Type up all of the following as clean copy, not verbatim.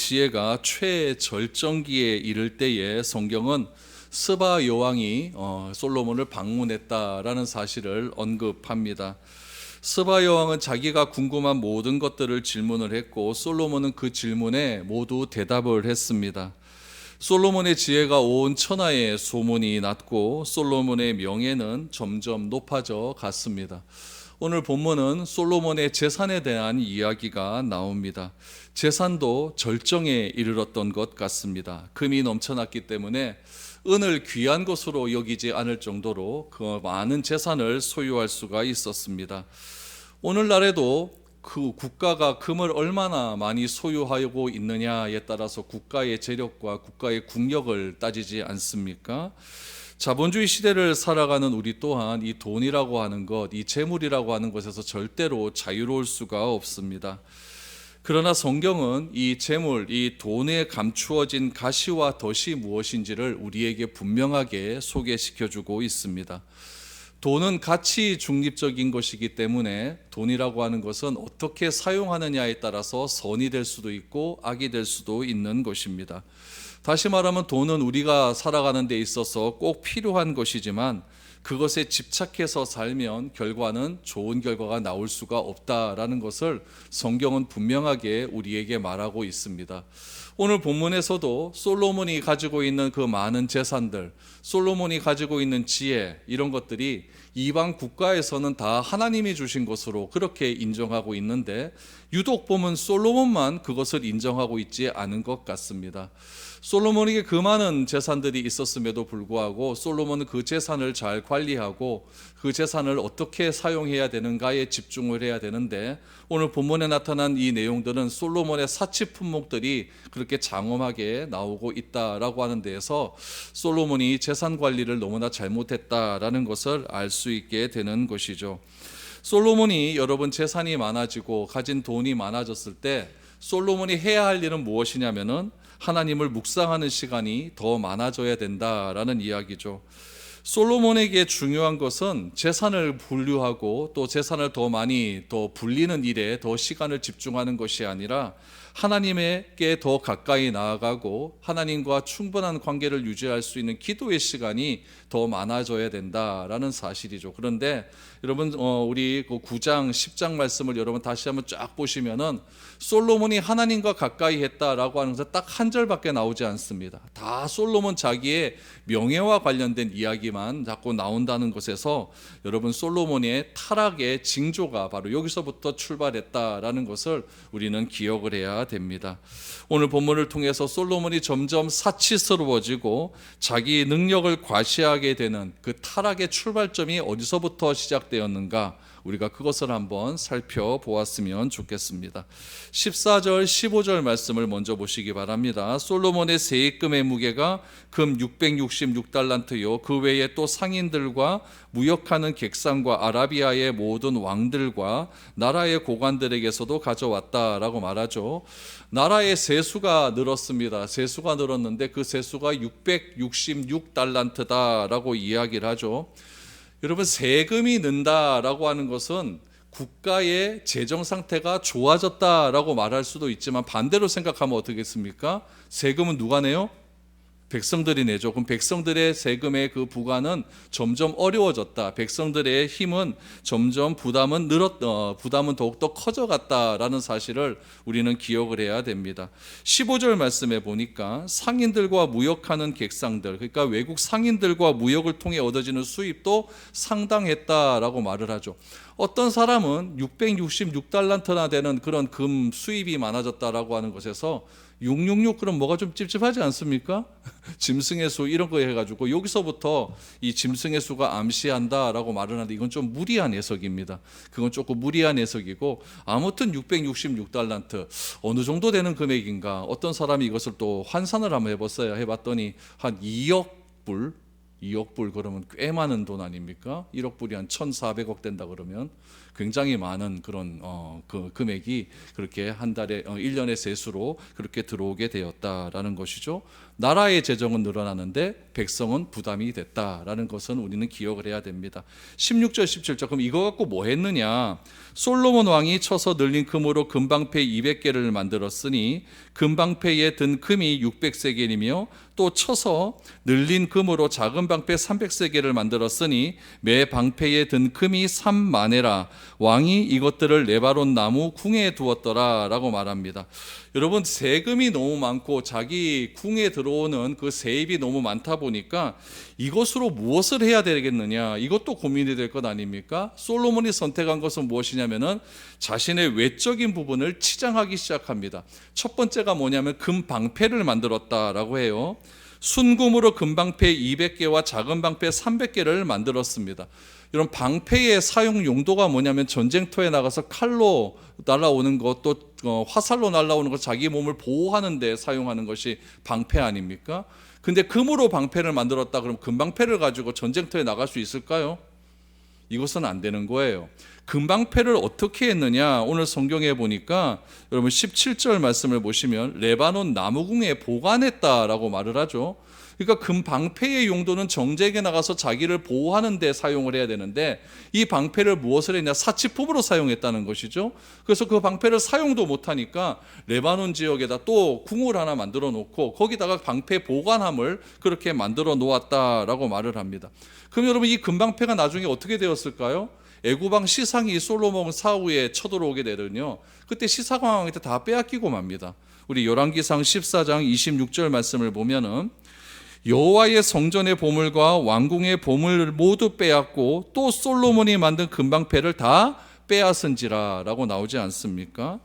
지혜가 최절정기에 이를 때에 성경은 스바 여왕이 솔로몬을 방문했다라는 사실을 언급합니다. 스바 여왕은 자기가 궁금한 모든 것들을 질문을 했고 솔로몬은 그 질문에 모두 대답을 했습니다. 솔로몬의 지혜가 온 천하에 소문이 났고 솔로몬의 명예는 점점 높아져 갔습니다. 오늘 본문은 솔로몬의 재산에 대한 이야기가 나옵니다. 재산도 절정에 이르렀던 것 같습니다. 금이 넘쳐났기 때문에 은을 귀한 것으로 여기지 않을 정도로 그 많은 재산을 소유할 수가 있었습니다. 오늘날에도 그 국가가 금을 얼마나 많이 소유하고 있느냐에 따라서 국가의 재력과 국가의 국력을 따지지 않습니까? 자본주의 시대를 살아가는 우리 또한 이 돈이라고 하는 것, 이 재물이라고 하는 것에서 절대로 자유로울 수가 없습니다. 그러나 성경은 이 재물, 이 돈에 감추어진 가시와 덫이 무엇인지를 우리에게 분명하게 소개시켜주고 있습니다. 돈은 가치 중립적인 것이기 때문에 돈이라고 하는 것은 어떻게 사용하느냐에 따라서 선이 될 수도 있고 악이 될 수도 있는 것입니다. 다시 말하면 돈은 우리가 살아가는 데 있어서 꼭 필요한 것이지만 그것에 집착해서 살면 결과는 좋은 결과가 나올 수가 없다라는 것을 성경은 분명하게 우리에게 말하고 있습니다. 오늘 본문에서도 솔로몬이 가지고 있는 그 많은 재산들, 솔로몬이 가지고 있는 지혜, 이런 것들이 이방 국가에서는 다 하나님이 주신 것으로 그렇게 인정하고 있는데 유독 보면 솔로몬만 그것을 인정하고 있지 않은 것 같습니다. 솔로몬에게 그 많은 재산들이 있었음에도 불구하고 솔로몬은 그 재산을 잘 관리하고 그 재산을 어떻게 사용해야 되는가에 집중을 해야 되는데 오늘 본문에 나타난 이 내용들은 솔로몬의 사치 품목들이 그렇게 장엄하게 나오고 있다라고 하는 데에서 솔로몬이 재산 관리를 너무나 잘못했다라는 것을 알 수 있게 되는 것이죠. 솔로몬이 여러분 재산이 많아지고 가진 돈이 많아졌을 때 솔로몬이 해야 할 일은 무엇이냐면은 하나님을 묵상하는 시간이 더 많아져야 된다라는 이야기죠. 솔로몬에게 중요한 것은 재산을 분류하고 또 재산을 더 많이 더 불리는 일에 더 시간을 집중하는 것이 아니라 하나님에게 더 가까이 나아가고 하나님과 충분한 관계를 유지할 수 있는 기도의 시간이 더 많아져야 된다라는 사실이죠. 그런데 여러분 우리 그 9장 10장 말씀을 여러분 다시 한번 쫙 보시면은 솔로몬이 하나님과 가까이 했다라고 하는 것은 딱 한 절밖에 나오지 않습니다. 다 솔로몬 자기의 명예와 관련된 이야기만 자꾸 나온다는 것에서 여러분 솔로몬의 타락의 징조가 바로 여기서부터 출발했다라는 것을 우리는 기억을 해야 됩니다. 오늘 본문을 통해서 솔로몬이 점점 사치스러워지고 자기 능력을 과시하게 되는 그 타락의 출발점이 어디서부터 시작되었는가, 우리가 그것을 한번 살펴보았으면 좋겠습니다. 14절 15절 말씀을 먼저 보시기 바랍니다. 솔로몬의 세입금의 무게가 금 666달란트요 그 외에 또 상인들과 무역하는 객상과 아라비아의 모든 왕들과 나라의 고관들에게서도 가져왔다라고 말하죠. 나라의 세수가 늘었습니다. 세수가 늘었는데 그 세수가 666달란트다라고 이야기를 하죠. 여러분 세금이 는다라고 하는 것은 국가의 재정 상태가 좋아졌다라고 말할 수도 있지만 반대로 생각하면 어떻겠습니까? 세금은 누가 내요? 백성들이 내죠. 그럼 백성들의 세금의 그 부과는 점점 어려워졌다. 백성들의 힘은 점점 부담은 더욱더 커져갔다라는 사실을 우리는 기억을 해야 됩니다. 15절 말씀에 보니까 상인들과 무역하는 객상들, 그러니까 외국 상인들과 무역을 통해 얻어지는 수입도 상당했다라고 말을 하죠. 어떤 사람은 666달란트나 되는 그런 금 수입이 많아졌다라고 하는 것에서 666 그럼 뭐가 좀 찝찝하지 않습니까? 짐승의 수 이런 거 해가지고 여기서부터 이 짐승의 수가 암시한다라고 말을 하는데 이건 좀 무리한 해석입니다. 그건 조금 무리한 해석이고 아무튼 666달란트 어느 정도 되는 금액인가, 어떤 사람이 이것을 또 환산을 한번 해봤더니 한 2억 불 2억 불 그러면 꽤 많은 돈 아닙니까? 1억 불이 한 1,400억 된다 그러면 굉장히 많은 그런 그 금액이 그렇게 한 달에 1년의 세수로 그렇게 들어오게 되었다라는 것이죠. 나라의 재정은 늘어나는데 백성은 부담이 됐다라는 것은 우리는 기억을 해야 됩니다. 16절 17절 그럼 이거 갖고 뭐 했느냐? 솔로몬 왕이 쳐서 늘린 금으로 금방패 200개를 만들었으니 금방패에 든 금이 600세겔이며 또 쳐서 늘린 금으로 작은 방패 300세겔을 만들었으니 매 방패에 든 금이 3만에라. 왕이 이것들을 레바논 나무 궁에 두었더라 라고 말합니다. 여러분, 세금이 너무 많고 자기 궁에 들어오는 그 세입이 너무 많다 보니까 이것으로 무엇을 해야 되겠느냐, 이것도 고민이 될 것 아닙니까? 솔로몬이 선택한 것은 무엇이냐면은 자신의 외적인 부분을 치장하기 시작합니다. 첫 번째가 뭐냐면 금방패를 만들었다라고 해요. 순금으로 금방패 200개와 작은 방패 300개를 만들었습니다. 이런 방패의 사용 용도가 뭐냐면 전쟁터에 나가서 칼로 날아오는 것, 또 화살로 날아오는 것, 자기 몸을 보호하는 데 사용하는 것이 방패 아닙니까? 근데 금으로 방패를 만들었다 그러면 금방패를 가지고 전쟁터에 나갈 수 있을까요? 이것은 안 되는 거예요. 금방패를 어떻게 했느냐? 오늘 성경에 보니까 여러분 17절 말씀을 보시면 레바논 나무궁에 보관했다라고 말을 하죠. 그러니까 금방패의 용도는 정쟁에 나가서 자기를 보호하는 데 사용을 해야 되는데 이 방패를 무엇을 했냐? 사치품으로 사용했다는 것이죠. 그래서 그 방패를 사용도 못하니까 레바논 지역에다 또 궁을 하나 만들어 놓고 거기다가 방패 보관함을 그렇게 만들어 놓았다라고 말을 합니다. 그럼 여러분, 이 금방패가 나중에 어떻게 되었을까요? 애굽왕 시상이 솔로몬 사후에 쳐들어오게 되더니요, 그때 시상 왕한테 다 빼앗기고 맙니다. 우리 열왕기상 14장 26절 말씀을 보면은 여호와의 성전의 보물과 왕궁의 보물을 모두 빼앗고 또 솔로몬이 만든 금방패를 다 빼앗은지라 라고 나오지 않습니까?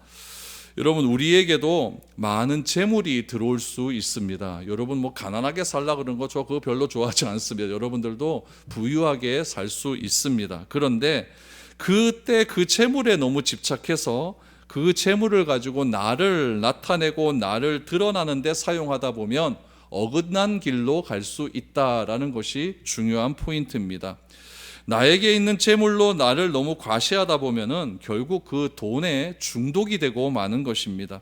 여러분, 우리에게도 많은 재물이 들어올 수 있습니다. 여러분 뭐 가난하게 살라 그런 거 저 그거 별로 좋아하지 않습니다. 여러분들도 부유하게 살 수 있습니다. 그런데 그때 그 재물에 너무 집착해서 그 재물을 가지고 나를 나타내고 나를 드러나는 데 사용하다 보면 어긋난 길로 갈 수 있다라는 것이 중요한 포인트입니다. 나에게 있는 재물로 나를 너무 과시하다 보면은 결국 그 돈에 중독이 되고 마는 것입니다.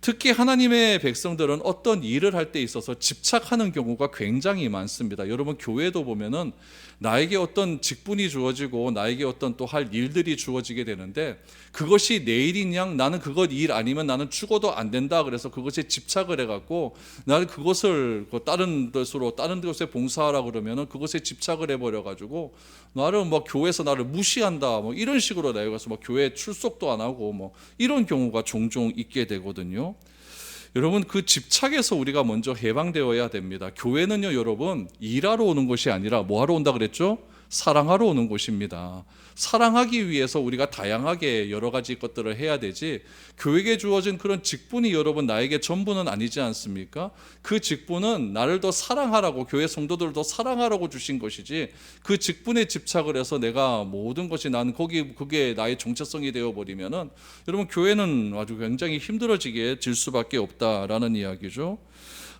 특히 하나님의 백성들은 어떤 일을 할 때 있어서 집착하는 경우가 굉장히 많습니다. 여러분, 교회도 보면은 나에게 어떤 직분이 주어지고 나에게 어떤 또 할 일들이 주어지게 되는데 그것이 내 일인 양 나는 그것 일 아니면 나는 죽어도 안 된다. 그래서 그것에 집착을 해갖고 나는 그것을 다른 곳에 봉사하라 그러면은 그것에 집착을 해버려가지고 나를 뭐 교회에서 나를 무시한다 뭐 이런 식으로 나가서 뭐 교회 출석도 안 하고 뭐 이런 경우가 종종 있게 되거든요. 여러분, 그 집착에서 우리가 먼저 해방되어야 됩니다. 교회는요, 여러분, 일하러 오는 것이 아니라 뭐 하러 온다 그랬죠? 사랑하러 오는 곳입니다. 사랑하기 위해서 우리가 다양하게 여러 가지 것들을 해야 되지, 교회에 주어진 그런 직분이 여러분 나에게 전부는 아니지 않습니까? 그 직분은 나를 더 사랑하라고, 교회 성도들을 더 사랑하라고 주신 것이지, 그 직분에 집착을 해서 내가 모든 것이 난 그게 나의 정체성이 되어버리면은 여러분, 교회는 아주 굉장히 힘들어지게 질 수밖에 없다라는 이야기죠.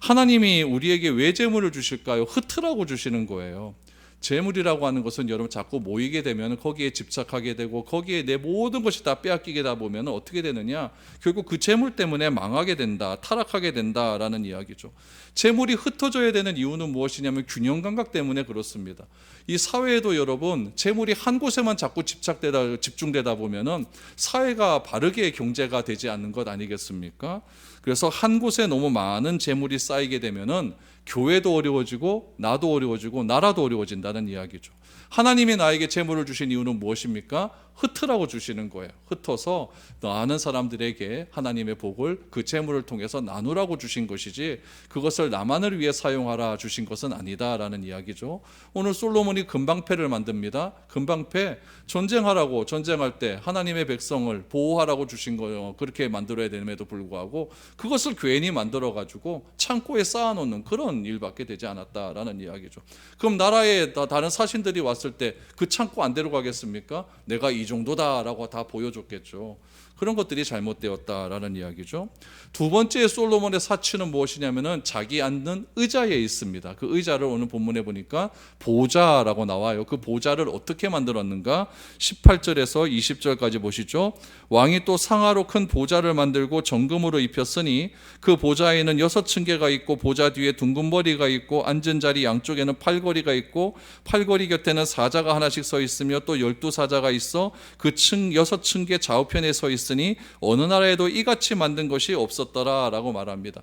하나님이 우리에게 왜 재물을 주실까요? 흩으라고 주시는 거예요. 재물이라고 하는 것은 여러분 자꾸 모이게 되면 거기에 집착하게 되고 거기에 내 모든 것이 다 빼앗기게 되다 보면 어떻게 되느냐, 결국 그 재물 때문에 망하게 된다, 타락하게 된다라는 이야기죠. 재물이 흩어져야 되는 이유는 무엇이냐면 균형 감각 때문에 그렇습니다. 이 사회에도 여러분 재물이 한 곳에만 자꾸 집중되다 보면은 사회가 바르게 경제가 되지 않는 것 아니겠습니까? 그래서 한 곳에 너무 많은 재물이 쌓이게 되면은 교회도 어려워지고 나도 어려워지고 나라도 어려워진다는 이야기죠. 하나님이 나에게 재물을 주신 이유는 무엇입니까? 흩으라고 주시는 거예요. 흩어서 많은 사람들에게 하나님의 복을 그 재물을 통해서 나누라고 주신 것이지 그것을 나만을 위해 사용하라 주신 것은 아니다라는 이야기죠. 오늘 솔로몬이 금방패를 만듭니다. 금방패, 전쟁하라고, 전쟁할 때 하나님의 백성을 보호하라고 주신 거예요. 그렇게 만들어야 됨에도 불구하고 그것을 괜히 만들어 가지고 창고에 쌓아놓는 그런 일밖에 되지 않았다라는 이야기죠. 그럼 나라에 다른 사신들이 왔을 때 그 창고 안 데려가겠습니까? 내가 이 정도다라고 다 보여줬겠죠. 그런 것들이 잘못되었다라는 이야기죠. 두 번째 솔로몬의 사치는 무엇이냐면은 자기 앉는 의자에 있습니다. 그 의자를 오늘 본문에 보니까 보좌라고 나와요. 그 보좌를 어떻게 만들었는가? 18절에서 20절까지 보시죠. 왕이 또 상아로 큰 보좌를 만들고 정금으로 입혔으니 그 보좌에는 6층계가 있고 보좌 뒤에 둥근 머리가 있고 앉은 자리 양쪽에는 팔걸이가 있고 팔걸이 곁에는 사자가 하나씩 서 있으며 또 12사자가 있어 그 6층계 좌우편에 서 있으니 어느 나라에도 이같이 만든 것이 없었더라라고 말합니다.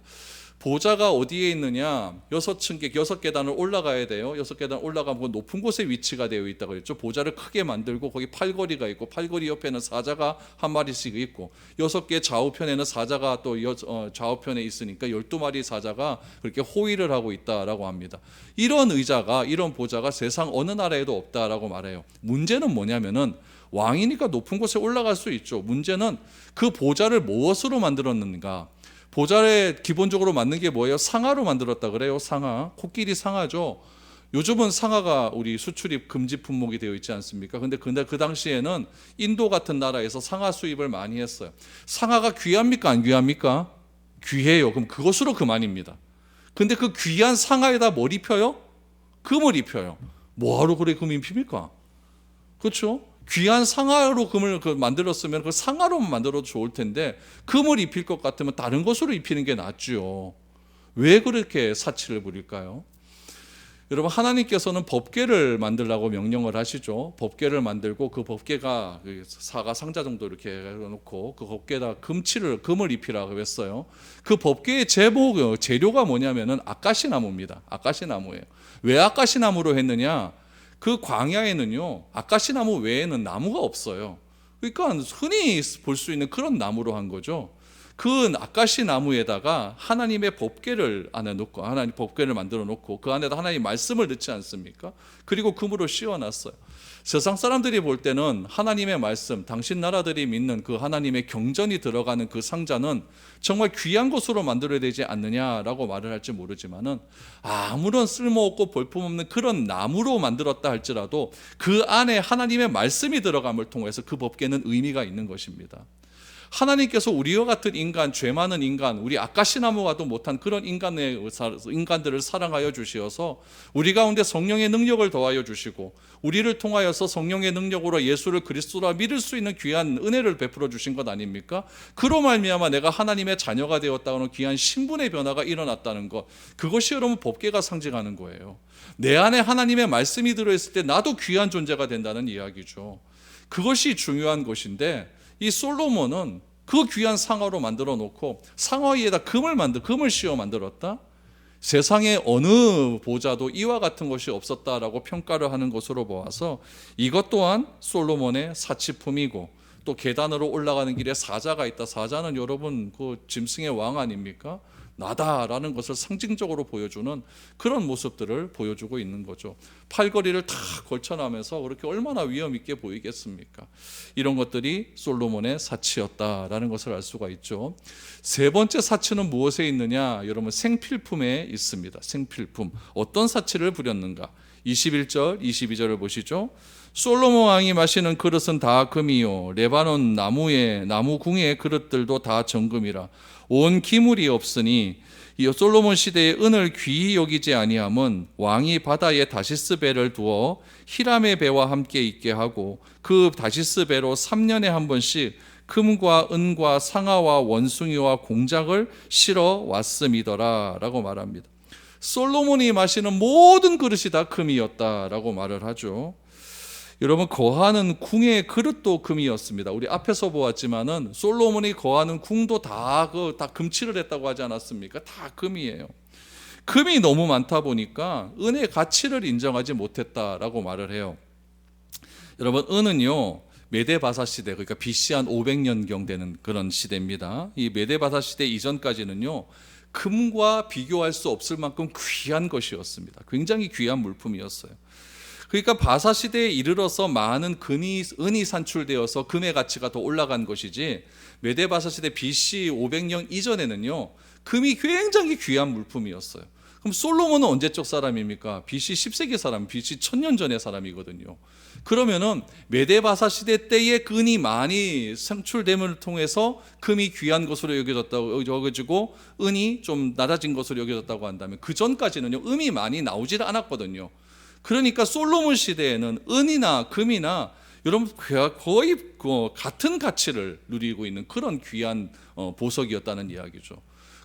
보좌가 어디에 있느냐? 6층계, 6계단을 올라가야 돼요. 6계단 올라가면 높은 곳에 위치가 되어 있다고 그랬죠. 보좌를 크게 만들고 거기 팔걸이가 있고 팔걸이 옆에는 사자가 한 마리씩 있고 6개 좌우편에는 사자가 또 좌우편에 있으니까 12마리 사자가 그렇게 호위를 하고 있다라고 합니다. 이런 의자가, 이런 보좌가 세상 어느 나라에도 없다라고 말해요. 문제는 뭐냐면은 왕이니까 높은 곳에 올라갈 수 있죠. 문제는 그 보좌를 무엇으로 만들었는가? 보좌에 기본적으로 만든 게 뭐예요? 상아로 만들었다 그래요. 상아, 코끼리 상아죠. 요즘은 상아가 우리 수출입 금지 품목이 되어 있지 않습니까? 근데 그 당시에는 인도 같은 나라에서 상아 수입을 많이 했어요. 상아가 귀합니까? 안 귀합니까? 귀해요. 그럼 그것으로 그만입니다. 근데 그 귀한 상아에다 뭘 입혀요? 금을 입혀요. 뭐하러 그래 금 입힙니까? 그렇죠? 귀한 상아로 금을 만들었으면 그 상아로만 만들어도 좋을 텐데 금을 입힐 것 같으면 다른 것으로 입히는 게 낫죠. 왜 그렇게 사치를 부릴까요? 여러분, 하나님께서는 법궤를 만들라고 명령을 하시죠. 법궤를 만들고 그 법궤가 사과 상자 정도 이렇게 해놓고 그 법궤에다 금을 입히라고 했어요. 그 법궤의 재료가 뭐냐면은 아카시나무입니다. 아카시나무예요. 왜 아카시나무로 했느냐? 그 광야에는요, 아카시나무 외에는 나무가 없어요. 그러니까 흔히 볼 수 있는 그런 나무로 한 거죠. 그 아카시나무에다가 하나님의 법궤를 안에 놓고, 하나님 법궤를 만들어 놓고 그 안에다 하나님 말씀을 넣지 않습니까? 그리고 금으로 씌워놨어요. 세상 사람들이 볼 때는 하나님의 말씀, 당신 나라들이 믿는 그 하나님의 경전이 들어가는 그 상자는 정말 귀한 것으로 만들어야 되지 않느냐라고 말을 할지 모르지만은 아무런 쓸모없고 볼품없는 그런 나무로 만들었다 할지라도 그 안에 하나님의 말씀이 들어감을 통해서 그 법궤는 의미가 있는 것입니다. 하나님께서 우리와 같은 인간, 죄 많은 인간, 우리 아카시나무와도 못한 그런 인간들을 사랑하여 주시어서 우리 가운데 성령의 능력을 더하여 주시고 우리를 통하여서 성령의 능력으로 예수를 그리스도라 믿을 수 있는 귀한 은혜를 베풀어 주신 것 아닙니까? 그로 말미암아 내가 하나님의 자녀가 되었다는 귀한 신분의 변화가 일어났다는 것, 그것이 여러분 법궤가 상징하는 거예요. 내 안에 하나님의 말씀이 들어있을 때 나도 귀한 존재가 된다는 이야기죠. 그것이 중요한 것인데 이 솔로몬은 그 귀한 상아로 만들어 놓고 상아 위에다 금을 씌워 만들었다. 세상에 어느 보좌도 이와 같은 것이 없었다라고 평가를 하는 것으로 보아서 이것 또한 솔로몬의 사치품이고, 또 계단으로 올라가는 길에 사자가 있다. 사자는 여러분 그 짐승의 왕 아닙니까? 나다라는 것을 상징적으로 보여주는 그런 모습들을 보여주고 있는 거죠. 팔걸이를 다 걸쳐나면서 그렇게 얼마나 위험 있게 보이겠습니까? 이런 것들이 솔로몬의 사치였다라는 것을 알 수가 있죠. 세 번째 사치는 무엇에 있느냐? 여러분, 생필품에 있습니다. 생필품. 어떤 사치를 부렸는가? 21절, 22절을 보시죠. 솔로몬 왕이 마시는 그릇은 다 금이요 레바논 나무 궁의 그릇들도 다 정금이라. 온 기물이 없으니 이 솔로몬 시대의 은을 귀히 여기지 아니함은 왕이 바다에 다시스 배를 두어 히람의 배와 함께 있게 하고 그 다시스 배로 3년에 한 번씩 금과 은과 상아와 원숭이와 공작을 실어 왔음이더라 라고 말합니다. 솔로몬이 마시는 모든 그릇이 다 금이었다라고 말을 하죠. 여러분, 거하는 궁의 그릇도 금이었습니다. 우리 앞에서 보았지만은 솔로몬이 거하는 궁도 다 금칠을 했다고 하지 않았습니까? 다 금이에요. 금이 너무 많다 보니까 은의 가치를 인정하지 못했다라고 말을 해요. 여러분, 은은요 메데바사 시대, 그러니까 BC 한 500년경 되는 그런 시대입니다. 이 메데바사 시대 이전까지는요 금과 비교할 수 없을 만큼 귀한 것이었습니다. 굉장히 귀한 물품이었어요. 그러니까 바사 시대에 이르러서 많은 은이 산출되어서 금의 가치가 더 올라간 것이지, 메데바사 시대 BC 500년 이전에는요 금이 굉장히 귀한 물품이었어요. 그럼 솔로몬은 언제적 사람입니까? BC 10세기 사람, BC 1000년 전의 사람이거든요. 그러면은 메데바사 시대 때의 은이 많이 상출됨을 통해서 금이 귀한 것으로 여겨졌다고 여겨지고 은이 좀 낮아진 것으로 여겨졌다고 한다면 그 전까지는요 음이 많이 나오질 않았거든요. 그러니까 솔로몬 시대에는 은이나 금이나 여러분 거의 같은 가치를 누리고 있는 그런 귀한 보석이었다는 이야기죠.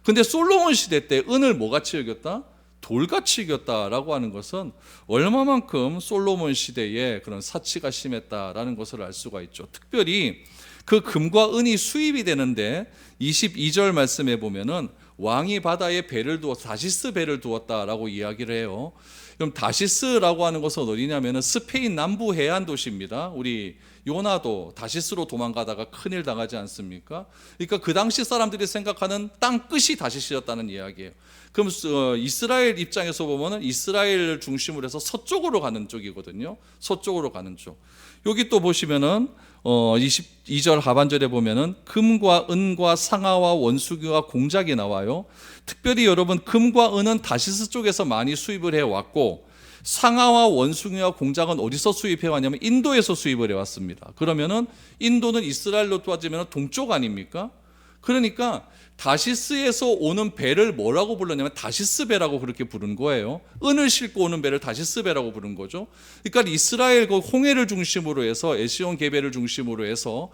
근데 솔로몬 시대 때 은을 뭐같이 여겼다? 돌같이 여겼다라고 하는 것은 얼마만큼 솔로몬 시대에 그런 사치가 심했다라는 것을 알 수가 있죠. 특별히 그 금과 은이 수입이 되는데 22절 말씀에 보면은 왕이 바다에 배를 두어 다시스 배를 두었다라고 이야기를 해요. 그럼 다시스라고 하는 것은 어디냐면은 스페인 남부 해안 도시입니다. 우리 요나도 다시스로 도망가다가 큰일 당하지 않습니까? 그러니까 그 당시 사람들이 생각하는 땅 끝이 다시스였다는 이야기예요. 그럼 이스라엘 입장에서 보면은 이스라엘 중심으로 해서 서쪽으로 가는 쪽이거든요. 서쪽으로 가는 쪽. 여기 또 보시면은 22절 하반절에 보면은 금과 은과 상아와 원수기와 공작이 나와요. 특별히 여러분 금과 은은 다시스 쪽에서 많이 수입을 해왔고 상아와 원숭이와 공작은 어디서 수입해 왔냐면 인도에서 수입을 해왔습니다. 그러면은 인도는 이스라엘로 따지면 동쪽 아닙니까? 그러니까 다시스에서 오는 배를 뭐라고 불렀냐면 다시스 배라고 그렇게 부른 거예요. 은을 싣고 오는 배를 다시스 배라고 부른 거죠. 그러니까 이스라엘 그 홍해를 중심으로 해서 에시온 계배를 중심으로 해서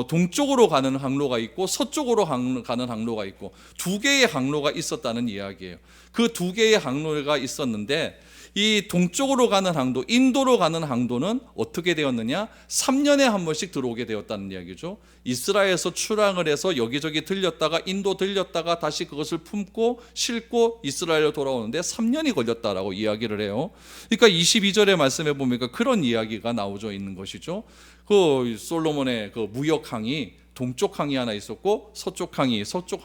동쪽으로 가는 항로가 있고 서쪽으로 가는 항로가 있고 두 개의 항로가 있었다는 이야기예요. 그 두 개의 항로가 있었는데 이 동쪽으로 가는 항도, 인도로 가는 항도는 어떻게 되었느냐? 3년에 한 번씩 들어오게 되었다는 이야기죠. 이스라엘에서 출항을 해서 여기저기 들렸다가 인도 들렸다가 다시 그것을 품고 싣고 이스라엘로 돌아오는데 3년이 걸렸다라고 이야기를 해요. 그러니까 22절의 말씀에 보니까 그런 이야기가 나오져 있는 것이죠. 그 솔로몬의 그 무역항이 동쪽 항이 하나 있었고 서쪽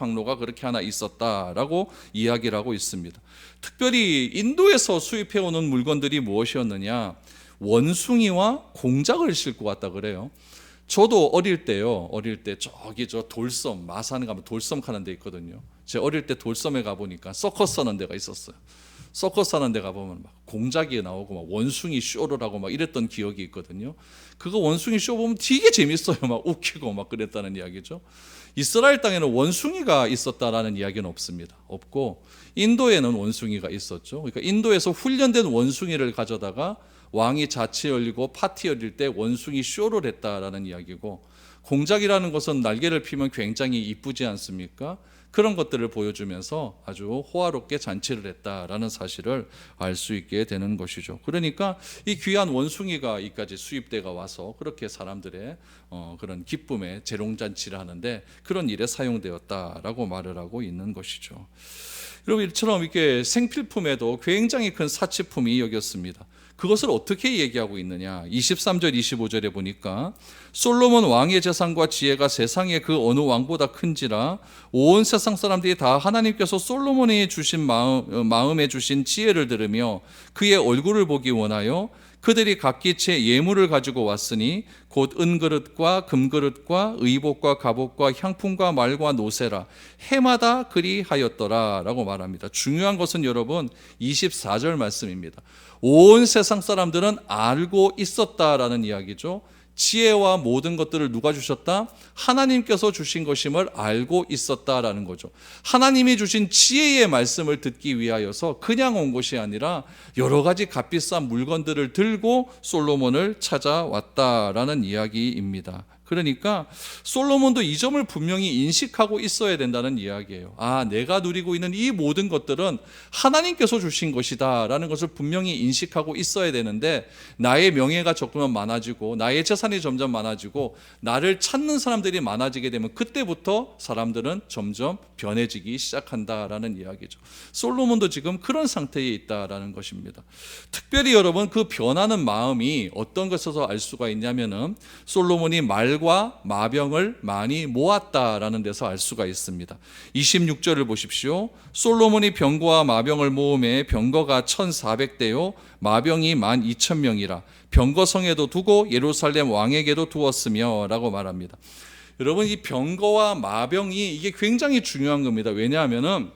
항로가 그렇게 하나 있었다라고 이야기를 하고 있습니다. 특별히 인도에서 수입해오는 물건들이 무엇이었느냐? 원숭이와 공작을 싣고 왔다 그래요. 저도 어릴 때 저기 저 돌섬 마산 가면 돌섬 가는 데 있거든요. 제가 어릴 때 돌섬에 가보니까 서커스 하는 데가 있었어요. 서커스 하는 데 가보면 막 공작이 나오고 막 원숭이 쇼를 하고 막 이랬던 기억이 있거든요. 그거 원숭이 쇼 보면 되게 재밌어요. 막 웃기고 막 그랬다는 이야기죠. 이스라엘 땅에는 원숭이가 있었다라는 이야기는 없습니다. 없고 인도에는 원숭이가 있었죠. 그러니까 인도에서 훈련된 원숭이를 가져다가 왕이 자치 열리고 파티 열릴 때 원숭이 쇼를 했다라는 이야기고, 공작이라는 것은 날개를 피면 굉장히 이쁘지 않습니까? 그런 것들을 보여주면서 아주 호화롭게 잔치를 했다라는 사실을 알 수 있게 되는 것이죠. 그러니까 이 귀한 원숭이가 이까지 수입대가 와서 그렇게 사람들의 그런 기쁨의 재롱잔치를 하는데 그런 일에 사용되었다라고 말을 하고 있는 것이죠. 여러분, 이처럼 이렇게 생필품에도 굉장히 큰 사치품이 여겼습니다. 그것을 어떻게 얘기하고 있느냐? 23절 25절에 보니까 솔로몬 왕의 재산과 지혜가 세상의 그 어느 왕보다 큰지라 온 세상 사람들이 다 하나님께서 솔로몬이 주신 마음에 주신 지혜를 들으며 그의 얼굴을 보기 원하여 그들이 각기 제 예물을 가지고 왔으니 곧 은그릇과 금그릇과 의복과 갑옷과 향품과 말과 노새라 해마다 그리하였더라 라고 말합니다. 중요한 것은 여러분 24절 말씀입니다. 온 세상 사람들은 알고 있었다라는 이야기죠. 지혜와 모든 것들을 누가 주셨다? 하나님께서 주신 것임을 알고 있었다라는 거죠. 하나님이 주신 지혜의 말씀을 듣기 위하여서 그냥 온 것이 아니라 여러 가지 값비싼 물건들을 들고 솔로몬을 찾아왔다라는 이야기입니다. 그러니까 솔로몬도 이 점을 분명히 인식하고 있어야 된다는 이야기예요. 아, 내가 누리고 있는 이 모든 것들은 하나님께서 주신 것이다 라는 것을 분명히 인식하고 있어야 되는데, 나의 명예가 조금 많아지고 나의 재산이 점점 많아지고 나를 찾는 사람들이 많아지게 되면 그때부터 사람들은 점점 변해지기 시작한다라는 이야기죠. 솔로몬도 지금 그런 상태에 있다라는 것입니다. 특별히 여러분, 그 변하는 마음이 어떤 것에서 알 수가 있냐면은 솔로몬이 말과 마병을 많이 모았다라는 데서 알 수가 있습니다. 26절을 보십시오. 솔로몬이 병거와 마병을 모음에 병거가 1,400대요 마병이 12,000명이라 병거성에도 두고 예루살렘 왕에게도 두었으며 라고 말합니다. 여러분, 이 병거와 마병이 이게 굉장히 중요한 겁니다. 왜냐하면은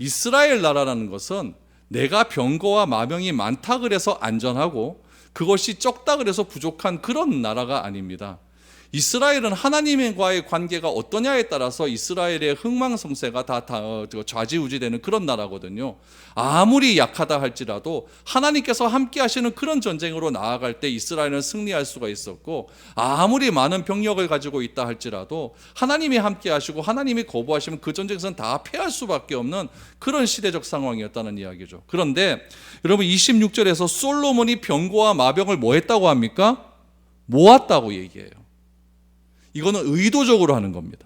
이스라엘 나라라는 것은 내가 병거와 마병이 많다 그래서 안전하고 그것이 적다 그래서 부족한 그런 나라가 아닙니다. 이스라엘은 하나님과의 관계가 어떠냐에 따라서 이스라엘의 흥망성쇠가 다 좌지우지되는 그런 나라거든요. 아무리 약하다 할지라도 하나님께서 함께 하시는 그런 전쟁으로 나아갈 때 이스라엘은 승리할 수가 있었고, 아무리 많은 병력을 가지고 있다 할지라도 하나님이 함께 하시고 하나님이 거부하시면 그 전쟁에서는 다 패할 수밖에 없는 그런 시대적 상황이었다는 이야기죠. 그런데 여러분 26절에서 솔로몬이 병거와 마병을 뭐 했다고 합니까? 모았다고 얘기해요. 이거는 의도적으로 하는 겁니다.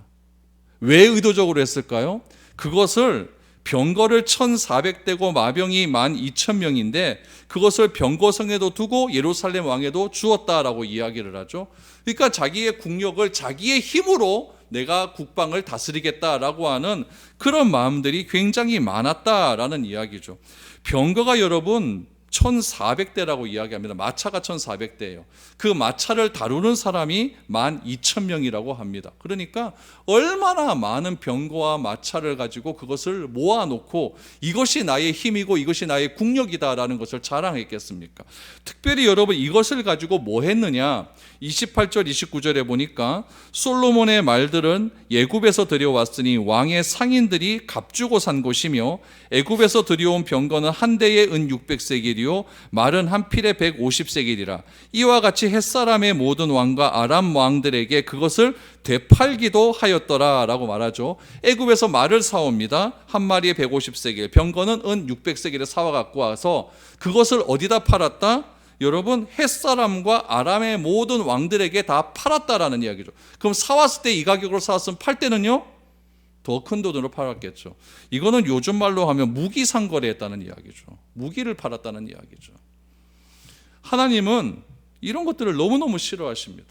왜 의도적으로 했을까요? 그것을 병거를 1,400대고 마병이 12,000명인데 그것을 병거성에도 두고 예루살렘 왕에도 주었다라고 이야기를 하죠. 그러니까 자기의 국력을 자기의 힘으로 내가 국방을 다스리겠다라고 하는 그런 마음들이 굉장히 많았다라는 이야기죠. 병거가 여러분 1,400대라고 이야기합니다. 마차가 1,400대예요. 그 마차를 다루는 사람이 12,000명이라고 합니다. 그러니까 얼마나 많은 병거와 마차를 가지고 그것을 모아놓고 이것이 나의 힘이고 이것이 나의 국력이다라는 것을 자랑했겠습니까? 특별히 여러분 이것을 가지고 뭐 했느냐? 28절 29절에 보니까 솔로몬의 말들은 애굽에서 들여왔으니 왕의 상인들이 값주고 산 곳이며 애굽에서 들여온 병거는 한 대에 은 600세겔이요 말은 한 필에 150세겔이라. 이와 같이 햇사람의 모든 왕과 아람 왕들에게 그것을 되팔기도 하였더라 라고 말하죠. 애굽에서 말을 사옵니다. 한 마리에 150세겔, 병거는 은 600세겔에 사와 갖고 와서 그것을 어디다 팔았다? 여러분 햇사람과 아람의 모든 왕들에게 다 팔았다라는 이야기죠. 그럼 사왔을 때 이 가격으로 사왔으면 팔 때는요? 더 큰 돈으로 팔았겠죠. 이거는 요즘 말로 하면 무기 상거래했다는 이야기죠. 무기를 팔았다는 이야기죠. 하나님은 이런 것들을 너무너무 싫어하십니다.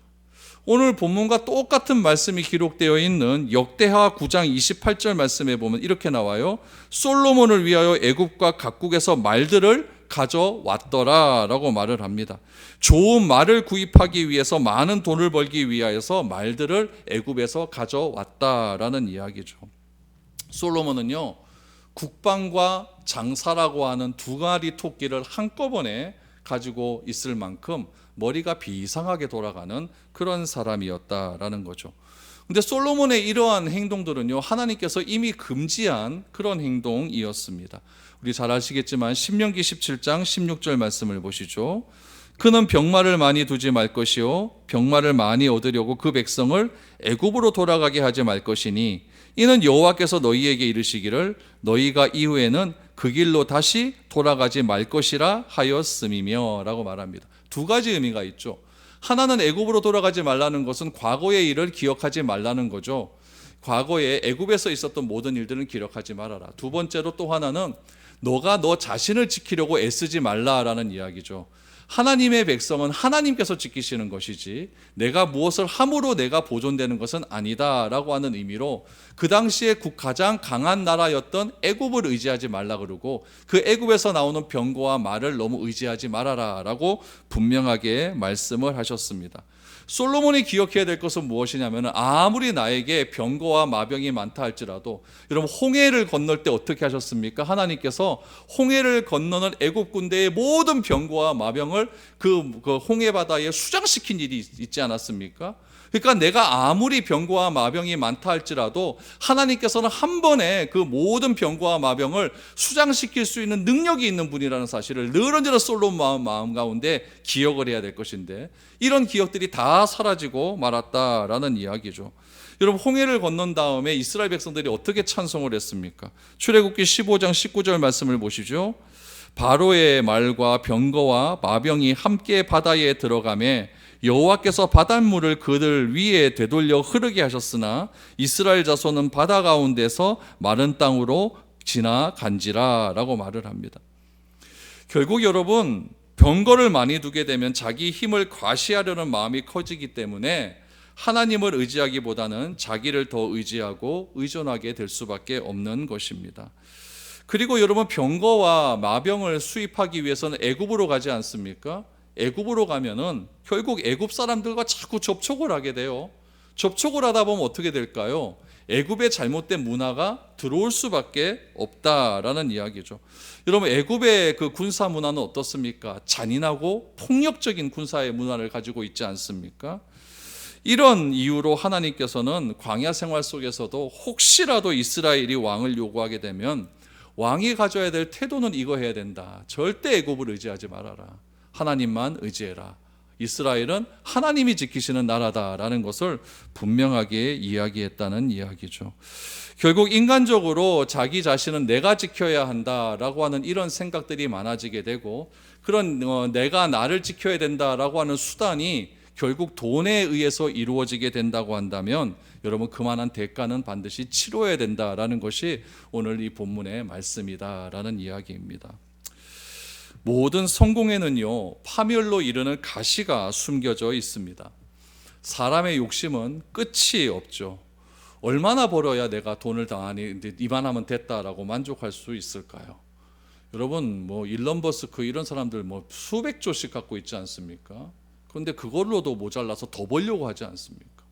오늘 본문과 똑같은 말씀이 기록되어 있는 역대하 9장 28절 말씀에 보면 이렇게 나와요. 솔로몬을 위하여 애굽과 각국에서 말들을 가져왔더라 라고 말을 합니다. 좋은 말을 구입하기 위해서 많은 돈을 벌기 위하여서 말들을 애굽에서 가져왔다라는 이야기죠. 솔로몬은요 국방과 장사라고 하는 두 마리 토끼를 한꺼번에 가지고 있을 만큼 머리가 비상하게 돌아가는 그런 사람이었다라는 거죠. 근데 솔로몬의 이러한 행동들은요 하나님께서 이미 금지한 그런 행동이었습니다. 우리 잘 아시겠지만 신명기 17장 16절 말씀을 보시죠. 그는 병마를 많이 두지 말 것이요 병마를 많이 얻으려고 그 백성을 애굽으로 돌아가게 하지 말 것이니 이는 여호와께서 너희에게 이르시기를 너희가 이후에는 그 길로 다시 돌아가지 말 것이라 하였음이며 라고 말합니다. 두 가지 의미가 있죠. 하나는 애굽으로 돌아가지 말라는 것은 과거의 일을 기억하지 말라는 거죠. 과거에 애굽에서 있었던 모든 일들은 기록하지 말아라. 두 번째로 또 하나는 너가 너 자신을 지키려고 애쓰지 말라라는 이야기죠. 하나님의 백성은 하나님께서 지키시는 것이지 내가 무엇을 함으로 내가 보존되는 것은 아니다라고 하는 의미로 그 당시에 가장 강한 나라였던 애굽을 의지하지 말라 그러고 그 애굽에서 나오는 병거와 말을 너무 의지하지 말아라라고 분명하게 말씀을 하셨습니다. 솔로몬이 기억해야 될 것은 무엇이냐면 아무리 나에게 병거와 마병이 많다 할지라도 여러분 홍해를 건널 때 어떻게 하셨습니까? 하나님께서 홍해를 건너는 애굽 군대의 모든 병거와 마병을 그 홍해 바다에 수장시킨 일이 있지 않았습니까? 그러니까 내가 아무리 병거와 마병이 많다 할지라도 하나님께서는 한 번에 그 모든 병거와 마병을 수장시킬 수 있는 능력이 있는 분이라는 사실을 늘 언제나 솔로몬 마음 가운데 기억을 해야 될 것인데 이런 기억들이 다 사라지고 말았다라는 이야기죠. 여러분 홍해를 건넌 다음에 이스라엘 백성들이 어떻게 찬송을 했습니까? 출애굽기 15장 19절 말씀을 보시죠. 바로의 말과 병거와 마병이 함께 바다에 들어가매 여호와께서 바닷물을 그들 위에 되돌려 흐르게 하셨으나 이스라엘 자손은 바다 가운데서 마른 땅으로 지나간지라 라고 말을 합니다. 결국 여러분 병거를 많이 두게 되면 자기 힘을 과시하려는 마음이 커지기 때문에 하나님을 의지하기보다는 자기를 더 의지하고 의존하게 될 수밖에 없는 것입니다. 그리고 여러분 병거와 마병을 수입하기 위해서는 애굽으로 가지 않습니까? 애굽으로 가면은 결국 애굽 사람들과 자꾸 접촉을 하게 돼요. 접촉을 하다 보면 어떻게 될까요? 애굽의 잘못된 문화가 들어올 수밖에 없다라는 이야기죠. 여러분, 애굽의 그 군사 문화는 어떻습니까? 잔인하고 폭력적인 군사의 문화를 가지고 있지 않습니까? 이런 이유로 하나님께서는 광야 생활 속에서도 혹시라도 이스라엘이 왕을 요구하게 되면 왕이 가져야 될 태도는 이거 해야 된다. 절대 애굽을 의지하지 말아라. 하나님만 의지해라. 이스라엘은 하나님이 지키시는 나라다라는 것을 분명하게 이야기했다는 이야기죠. 결국 인간적으로 자기 자신은 내가 지켜야 한다라고 하는 이런 생각들이 많아지게 되고, 그런 내가 나를 지켜야 된다라고 하는 수단이 결국 돈에 의해서 이루어지게 된다고 한다면 여러분, 그만한 대가는 반드시 치러야 된다라는 것이 오늘 이 본문의 말씀이다라는 이야기입니다. 모든 성공에는요, 파멸로 이르는 가시가 숨겨져 있습니다. 사람의 욕심은 끝이 없죠. 얼마나 벌어야 내가 돈을 당하니 이만하면 됐다라고 만족할 수 있을까요? 여러분, 일론 머스크 이런 사람들 수백 조씩 갖고 있지 않습니까? 그런데 그걸로도 모자라서 더 벌려고 하지 않습니까?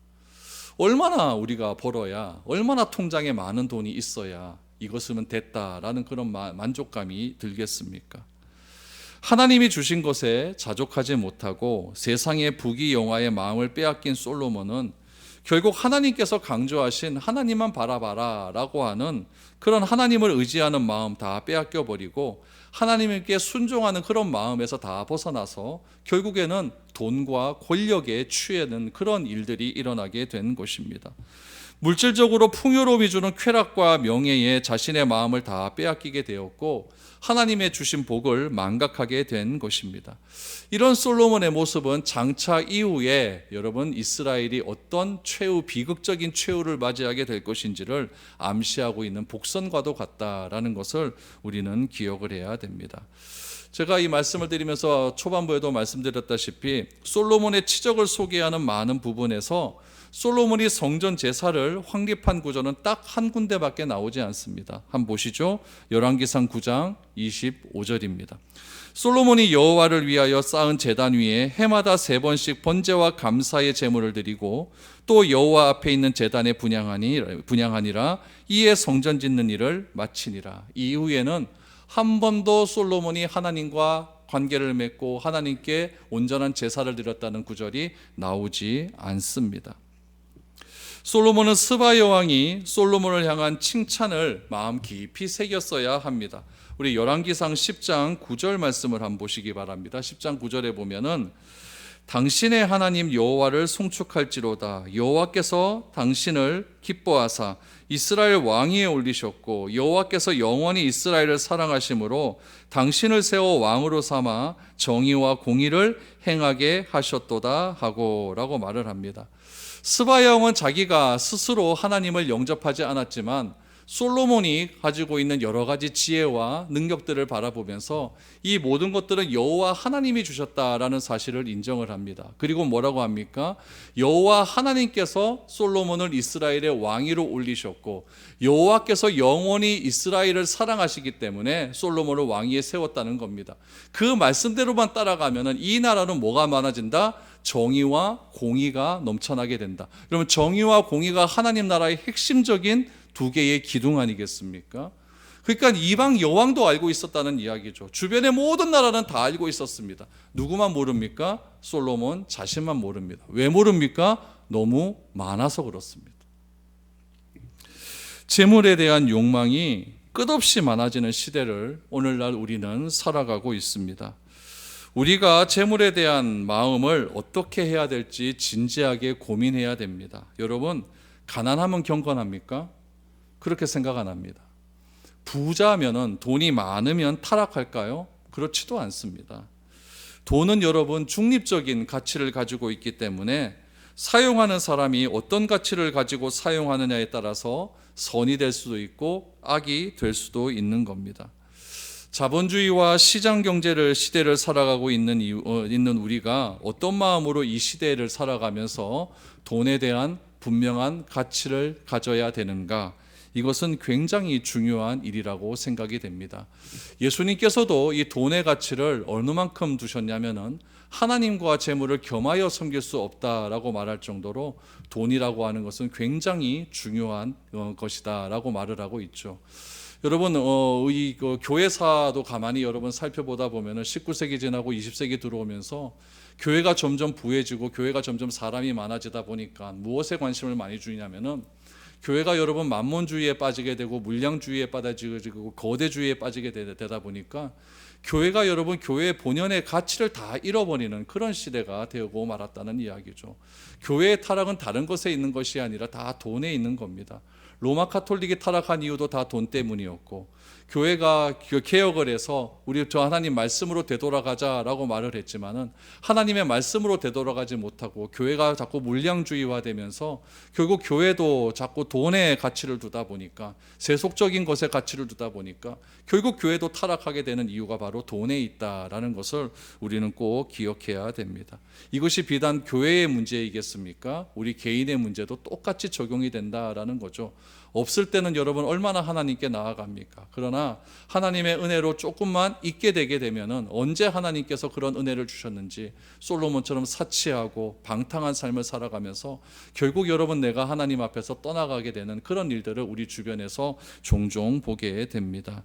얼마나 우리가 벌어야, 얼마나 통장에 많은 돈이 있어야 이것은 됐다라는 그런 만족감이 들겠습니까? 하나님이 주신 것에 자족하지 못하고 세상의 부귀영화의 마음을 빼앗긴 솔로몬은 결국 하나님께서 강조하신 하나님만 바라봐라 라고 하는 그런 하나님을 의지하는 마음 다 빼앗겨 버리고 하나님께 순종하는 그런 마음에서 다 벗어나서 결국에는 돈과 권력에 취하는 그런 일들이 일어나게 된 것입니다. 물질적으로 풍요로움이 주는 쾌락과 명예에 자신의 마음을 다 빼앗기게 되었고 하나님의 주신 복을 망각하게 된 것입니다. 이런 솔로몬의 모습은 장차 이후에 여러분 이스라엘이 어떤 비극적인 최후를 맞이하게 될 것인지를 암시하고 있는 복선과도 같다라는 것을 우리는 기억을 해야 됩니다. 제가 이 말씀을 드리면서 초반부에도 말씀드렸다시피 솔로몬의 치적을 소개하는 많은 부분에서 솔로몬이 성전 제사를 확립한 구절은 딱 한 군데밖에 나오지 않습니다. 한번 보시죠. 열왕기상 9장 25절입니다. 솔로몬이 여호와를 위하여 쌓은 제단 위에 해마다 3번씩 번제와 감사의 제물을 드리고 또 여호와 앞에 있는 제단에 분향하니라. 이에 성전 짓는 일을 마치니라. 이후에는 한 번도 솔로몬이 하나님과 관계를 맺고 하나님께 온전한 제사를 드렸다는 구절이 나오지 않습니다. 솔로몬은 스바 여왕이 솔로몬을 향한 칭찬을 마음 깊이 새겼어야 합니다. 우리 열왕기상 10장 9절 말씀을 한번 보시기 바랍니다. 10장 9절에 보면은 당신의 하나님 여호와를 송축할지로다. 여호와께서 당신을 기뻐하사 이스라엘 왕위에 올리셨고 여호와께서 영원히 이스라엘을 사랑하심으로 당신을 세워 왕으로 삼아 정의와 공의를 행하게 하셨도다 하고 라고 말을 합니다. 스바 여왕은 자기가 스스로 하나님을 영접하지 않았지만 솔로몬이 가지고 있는 여러 가지 지혜와 능력들을 바라보면서 이 모든 것들은 여호와 하나님이 주셨다라는 사실을 인정을 합니다. 그리고 뭐라고 합니까? 여호와 하나님께서 솔로몬을 이스라엘의 왕위로 올리셨고 여호와께서 영원히 이스라엘을 사랑하시기 때문에 솔로몬을 왕위에 세웠다는 겁니다. 그 말씀대로만 따라가면 이 나라는 뭐가 많아진다? 정의와 공의가 넘쳐나게 된다. 그러면 정의와 공의가 하나님 나라의 핵심적인 두 개의 기둥 아니겠습니까? 그러니까 이방 여왕도 알고 있었다는 이야기죠. 주변의 모든 나라는 다 알고 있었습니다. 누구만 모릅니까? 솔로몬 자신만 모릅니다. 왜 모릅니까? 너무 많아서 그렇습니다. 재물에 대한 욕망이 끝없이 많아지는 시대를 오늘날 우리는 살아가고 있습니다. 우리가 재물에 대한 마음을 어떻게 해야 될지 진지하게 고민해야 됩니다. 여러분, 가난하면 경건합니까? 그렇게 생각 안 합니다. 부자면은 돈이 많으면 타락할까요? 그렇지도 않습니다. 돈은 여러분 중립적인 가치를 가지고 있기 때문에 사용하는 사람이 어떤 가치를 가지고 사용하느냐에 따라서 선이 될 수도 있고 악이 될 수도 있는 겁니다. 자본주의와 시장경제를 시대를 살아가고 있는 우리가 어떤 마음으로 이 시대를 살아가면서 돈에 대한 분명한 가치를 가져야 되는가? 이것은 굉장히 중요한 일이라고 생각이 됩니다. 예수님께서도 이 돈의 가치를 어느 만큼 두셨냐면은 하나님과 재물을 겸하여 섬길 수 없다라고 말할 정도로 돈이라고 하는 것은 굉장히 중요한 것이다라고 말을 하고 있죠. 여러분, 이 교회사도 가만히 여러분 살펴보다 보면은 19세기 지나고 20세기 들어오면서 교회가 점점 부해지고 교회가 점점 사람이 많아지다 보니까 무엇에 관심을 많이 주냐면은 교회가 여러분 만몬주의에 빠지게 되고 물량주의에 빠지게 되고 거대주의에 빠지게 되다 보니까 교회가 여러분 교회의 본연의 가치를 다 잃어버리는 그런 시대가 되고 말았다는 이야기죠. 교회의 타락은 다른 것에 있는 것이 아니라 다 돈에 있는 겁니다. 로마 카톨릭이 타락한 이유도 다 돈 때문이었고, 교회가 개혁을 해서 우리 저 하나님 말씀으로 되돌아가자라고 말을 했지만은 하나님의 말씀으로 되돌아가지 못하고 교회가 자꾸 물량주의화되면서 결국 교회도 자꾸 돈의 가치를 두다 보니까, 세속적인 것의 가치를 두다 보니까 결국 교회도 타락하게 되는 이유가 바로 돈에 있다라는 것을 우리는 꼭 기억해야 됩니다. 이것이 비단 교회의 문제이겠습니까? 우리 개인의 문제도 똑같이 적용이 된다라는 거죠. 없을 때는 여러분 얼마나 하나님께 나아갑니까? 그러나 하나님의 은혜로 조금만 있게 되게 되면은 언제 하나님께서 그런 은혜를 주셨는지 솔로몬처럼 사치하고 방탕한 삶을 살아가면서 결국 여러분 내가 하나님 앞에서 떠나가게 되는 그런 일들을 우리 주변에서 종종 보게 됩니다.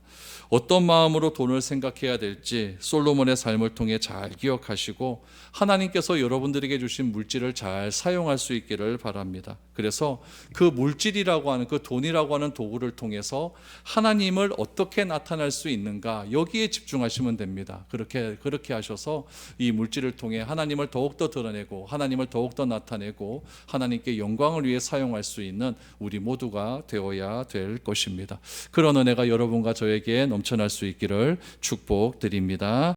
어떤 마음으로 돈을 생각해야 될지 솔로몬의 삶을 통해 잘 기억하시고 하나님께서 여러분들에게 주신 물질을 잘 사용할 수 있기를 바랍니다. 그래서 그 물질이라고 하는 그 돈이라고 하는 도구를 통해서 하나님을 어떻게 나타낼 수 있는가, 여기에 집중하시면 됩니다. 그렇게 하셔서 이 물질을 통해 하나님을 더욱더 드러내고 하나님을 더욱더 나타내고 하나님께 영광을 위해 사용할 수 있는 우리 모두가 되어야 될 것입니다. 그런 은혜가 여러분과 저에게 넘쳐날 수 있기를 축복드립니다.